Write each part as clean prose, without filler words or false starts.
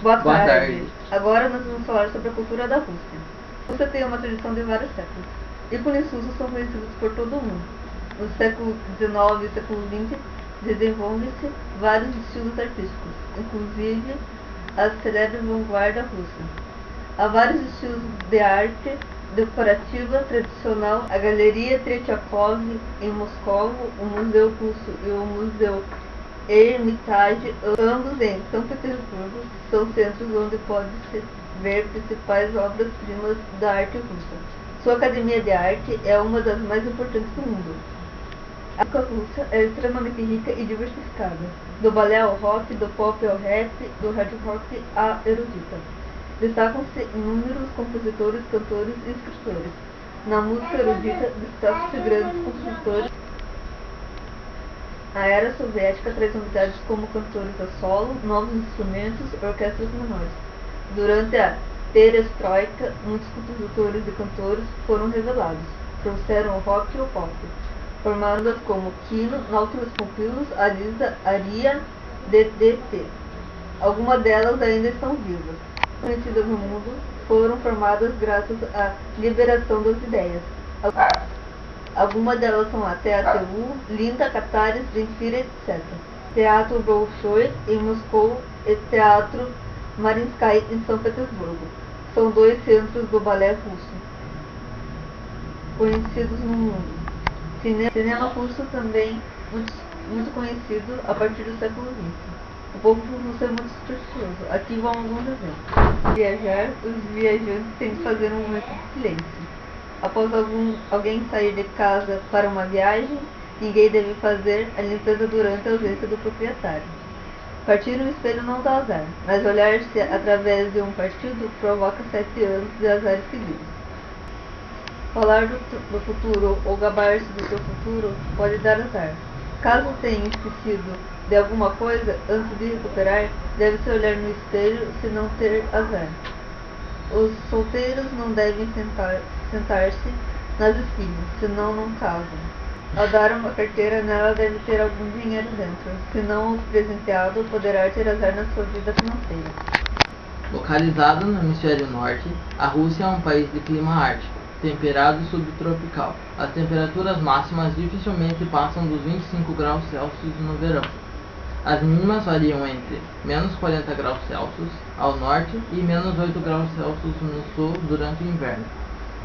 Boa tarde. Agora nós vamos falar sobre a cultura da Rússia. A Rússia tem uma tradição de vários séculos. Ícones russos são conhecidos por todo o mundo. No século XIX e século XX desenvolvem-se vários estilos artísticos, inclusive a célebre vanguarda russa. Há vários estilos de arte decorativa tradicional. A Galeria Tretьяков em Moscou, o Museu Russo e o Museu Hermitage, ambos em São Petersburgo, são centros onde pode-se ver principais obras-primas da arte russa. Sua academia de arte é uma das mais importantes do mundo. A música russa é extremamente rica e diversificada, do balé ao rock, do pop ao rap, do hard rock à erudita. Destacam-se inúmeros compositores, cantores e escritores. Na música erudita destacam-se grandes compositores. A era soviética traz novidades como cantores a solo, novos instrumentos e orquestras menores. Durante a perestroika, muitos compositores e cantores foram revelados. Trouxeram o rock e o pop, formando bandas como Kino, Nautilus Pompilus, Alisa, Aria, DDT. Algumas delas ainda estão vivas. Conhecidas no mundo, foram formadas graças à liberação das ideias. Algumas delas são a TATU, Linda, Kataris, Zemfira, etc. Teatro Bolshoi em Moscou e Teatro Mariinsky em São Petersburgo. São dois centros do balé russo conhecidos no mundo. Cinema russo também muito conhecido a partir do século XX. O povo russo é muito supersticioso. Aqui vão alguns exemplos. Viajar, os viajantes têm de fazer um momento de silêncio. Após alguém sair de casa para uma viagem, ninguém deve fazer a limpeza durante a ausência do proprietário. Partir no espelho não dá azar, mas olhar-se através de um partido provoca 7 anos de azares seguidos. Falar do futuro ou gabar-se do seu futuro pode dar azar. Caso tenha esquecido de alguma coisa, antes de recuperar, deve-se olhar no espelho se não ter azar. Os solteiros não devem sentar-se nas esquinas, senão não casam. Ao dar uma carteira, nela deve ter algum dinheiro dentro, senão o presenteado poderá ter azar na sua vida financeira. Localizada no hemisfério norte, a Rússia é um país de clima ártico, temperado e subtropical. As temperaturas máximas dificilmente passam dos 25 graus Celsius no verão. As mínimas variam entre menos 40 graus Celsius ao norte e menos 8 graus Celsius no sul durante o inverno.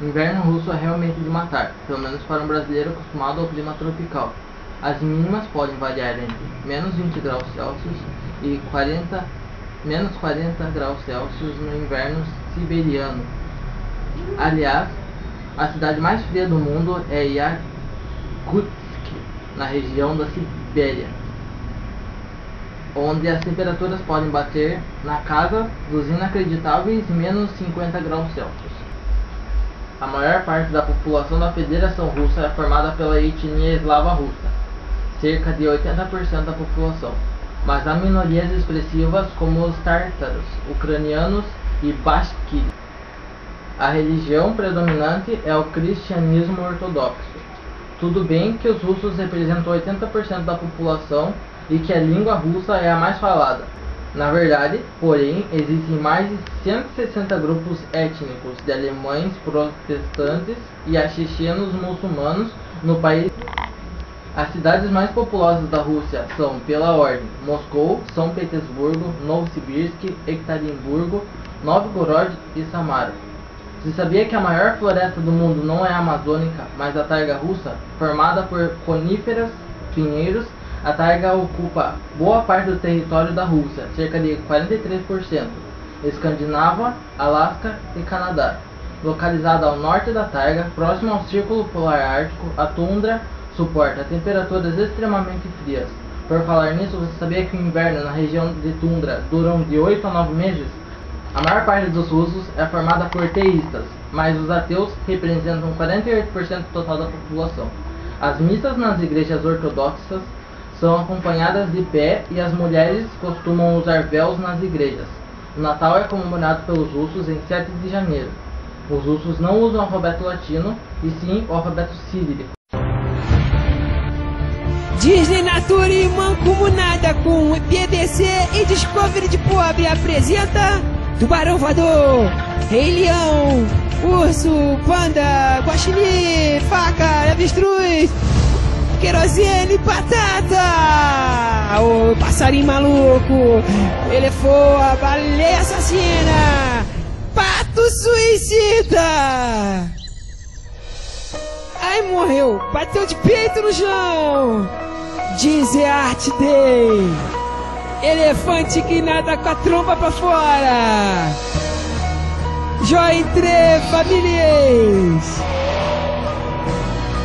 O inverno russo é realmente de matar, pelo menos para um brasileiro acostumado ao clima tropical. As mínimas podem variar entre menos 20 graus Celsius e menos 40 graus Celsius no inverno siberiano. Aliás, a cidade mais fria do mundo é Yakutsk, na região da Sibéria, onde as temperaturas podem bater na casa dos inacreditáveis menos 50 graus Celsius. A maior parte da população da Federação Russa é formada pela etnia eslava russa, cerca de 80% da população, mas há minorias expressivas como os tártaros, ucranianos e basquírios. A religião predominante é o cristianismo ortodoxo. Tudo bem que os russos representam 80% da população e que a língua russa é a mais falada. Na verdade, porém, existem mais de 160 grupos étnicos de alemães protestantes e a chechenos muçulmanos no país. As cidades mais populosas da Rússia são, pela ordem, Moscou, São Petersburgo, Novosibirsk, Ekaterinburgo, Novgorod e Samara. Você sabia que a maior floresta do mundo não é a amazônica, mas a taiga russa, formada por coníferas, pinheiros? A taiga ocupa boa parte do território da Rússia, cerca de 43%, Escandinava, Alasca e Canadá. Localizada ao norte da taiga, próximo ao Círculo Polar Ártico, a tundra suporta temperaturas extremamente frias. Por falar nisso, você sabia que o inverno na região de tundra duram de 8 a 9 meses? A maior parte dos russos é formada por teístas, mas os ateus representam 48% total da população. As missas nas igrejas ortodoxas são acompanhadas de pé e as mulheres costumam usar véus nas igrejas. O Natal é comemorado pelos russos em 7 de janeiro. Os russos não usam o alfabeto latino, e sim o alfabeto cirílico. Disney Nature mancomunada com BBC e Discovery de Pobre apresenta Tubarão Voador, Rei Leão, Urso, Panda, Guaxinim, Faca, Avestruz, Querosene, Batata, o Passarinho Maluco, Elefoa, Baleia Assassina, Pato Suicida. Ai, morreu, bateu de peito no chão. Disney Art Day, elefante que nada com a tromba pra fora. Joy entre famílias.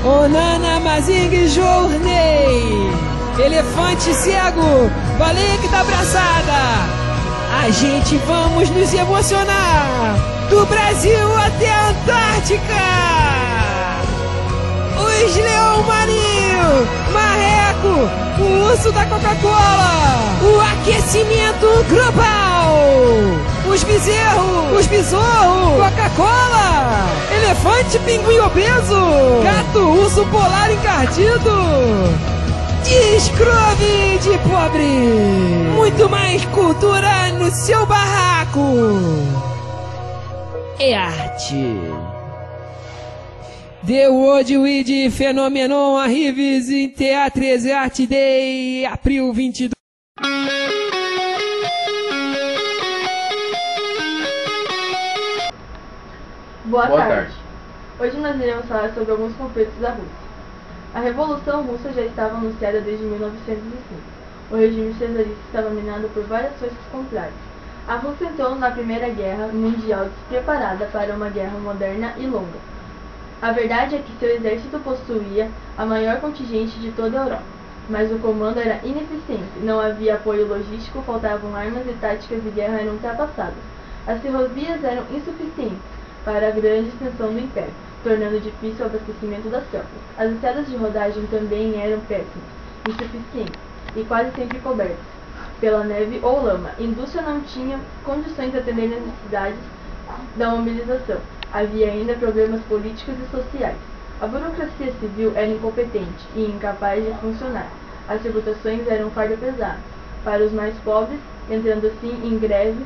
Onana Mazing Journey, elefante cego, baleia que tá abraçada. A gente vamos nos emocionar, do Brasil até a Antártica. Os leão marinho, marreco, o urso da Coca-Cola, o aquecimento global, os bezerros, os besouros, Coca-Cola, elefante pinguim obeso, gato, urso polar encardido, Discovery de Pobre, muito mais cultura no seu barraco. É arte. The World with Phenomenon arrives in Theatres Art Day, abril 22. Boa tarde. Hoje nós iremos falar sobre alguns conflitos da Rússia. A Revolução Russa já estava anunciada desde 1905. O regime czarista estava minado por várias forças contrárias. A Rússia entrou na Primeira Guerra Mundial despreparada para uma guerra moderna e longa. A verdade é que seu exército possuía a maior contingente de toda a Europa, mas o comando era ineficiente, não havia apoio logístico, faltavam armas e táticas de guerra eram ultrapassadas. As ferrovias eram insuficientes para a grande extensão do império, tornando difícil o abastecimento das tropas. As estradas de rodagem também eram péssimas, insuficientes e quase sempre cobertas pela neve ou lama. A indústria não tinha condições de atender necessidades da mobilização. Havia ainda problemas políticos e sociais. A burocracia civil era incompetente e incapaz de funcionar. As tributações eram um fardo pesado para os mais pobres, entrando assim em greve.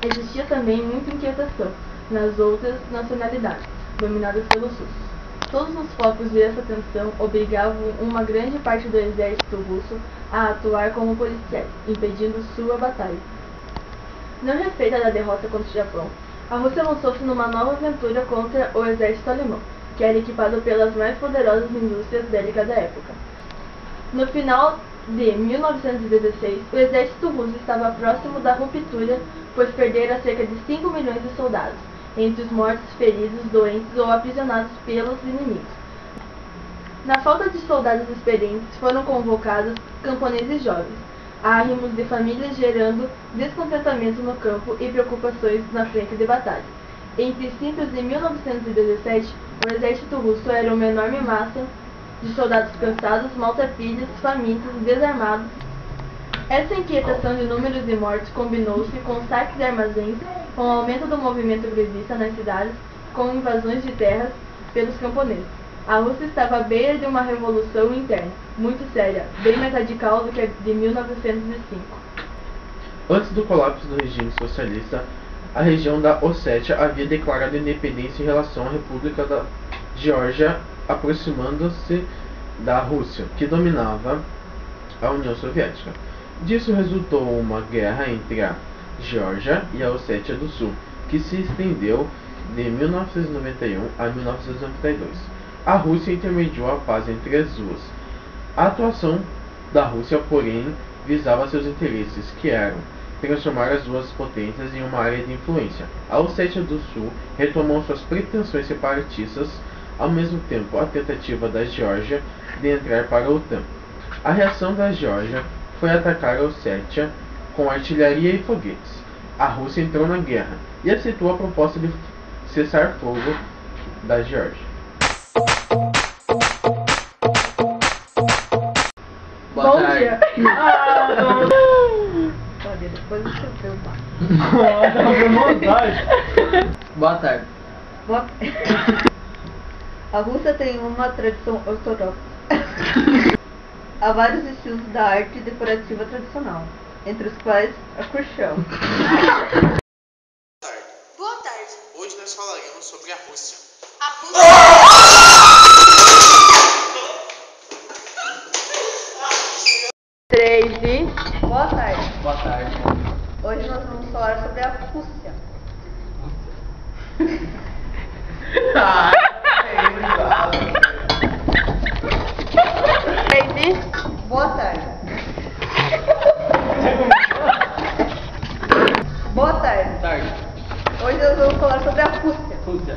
Existia também muita inquietação nas outras nacionalidades, dominadas pelos russos. Todos os focos dessa tensão obrigavam uma grande parte do exército russo a atuar como policiais, impedindo sua batalha. Não refeita da derrota contra o Japão, a Rússia lançou-se numa nova aventura contra o exército alemão, que era equipado pelas mais poderosas indústrias bélicas da época. No final de 1916, o exército russo estava próximo da ruptura, pois perdera cerca de 5 milhões de soldados, entre os mortos, feridos, doentes ou aprisionados pelos inimigos. Na falta de soldados experientes, foram convocados camponeses jovens, árrimos de famílias, gerando descontentamento no campo e preocupações na frente de batalha. Em princípios de 1917, o exército russo era uma enorme massa de soldados cansados, maltrapilhos, famintos, desarmados. Essa inquietação de números de mortes combinou-se com saques de armazéns, com o aumento do movimento grevista nas cidades, com invasões de terras pelos camponeses. A Rússia estava à beira de uma revolução interna, muito séria, bem mais radical do que a de 1905. Antes do colapso do regime socialista, a região da Ossétia havia declarado independência em relação à República da Geórgia, aproximando-se da Rússia, que dominava a União Soviética. Disso resultou uma guerra entre a Geórgia e a Ossétia do Sul, que se estendeu de 1991 a 1992. A Rússia intermediou a paz entre as duas. A atuação da Rússia, porém, visava seus interesses, que eram transformar as duas potências em uma área de influência. A Ossétia do Sul retomou suas pretensões separatistas, ao mesmo tempo a tentativa da Geórgia de entrar para a OTAN. A reação da Geórgia foi atacar a Ossétia com artilharia e foguetes. A Rússia entrou na guerra e aceitou a proposta de cessar-fogo da Geórgia. Bom dia! Depois do seu tempo. Boa tarde. A Rússia tem uma tradição ortodoxa. Há vários estilos da arte decorativa tradicional, entre os quais a Khrushchev. Boa tarde. Hoje nós falaremos sobre a Rússia. A Rússia. 3 e... Boa tarde. Boa tarde. Hoje nós vamos falar sobre a Rússia. Boa tarde. Boa tarde. Tarde. Hoje nós vamos falar sobre a Rússia. Rússia.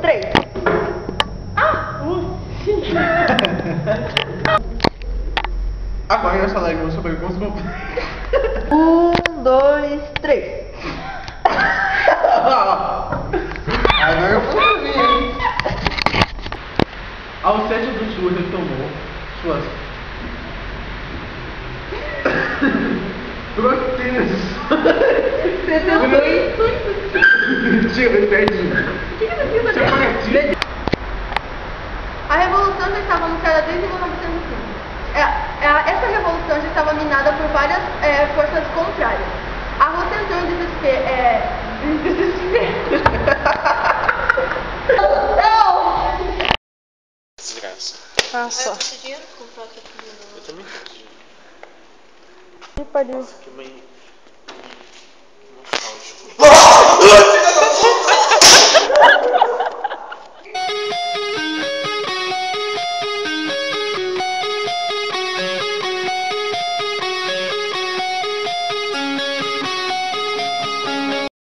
3. Agora nós falaremos sobre alguns grupos. 1, 2, 3. Agora eu vou ver. A Ossétia do Sul retomou suas protestos. Você tentou isso? Tira, pertinho. Separatismo. A revolução já estava anunciada desde 1905. Essa revolução já estava minada por várias forças contrárias. A Rússia entrou em desespero. Não! Desgraça. Ah, só. Eu dinheiro pra comprar aqui. Eu também tenho dinheiro. Que pariu. Nossa, que mãe.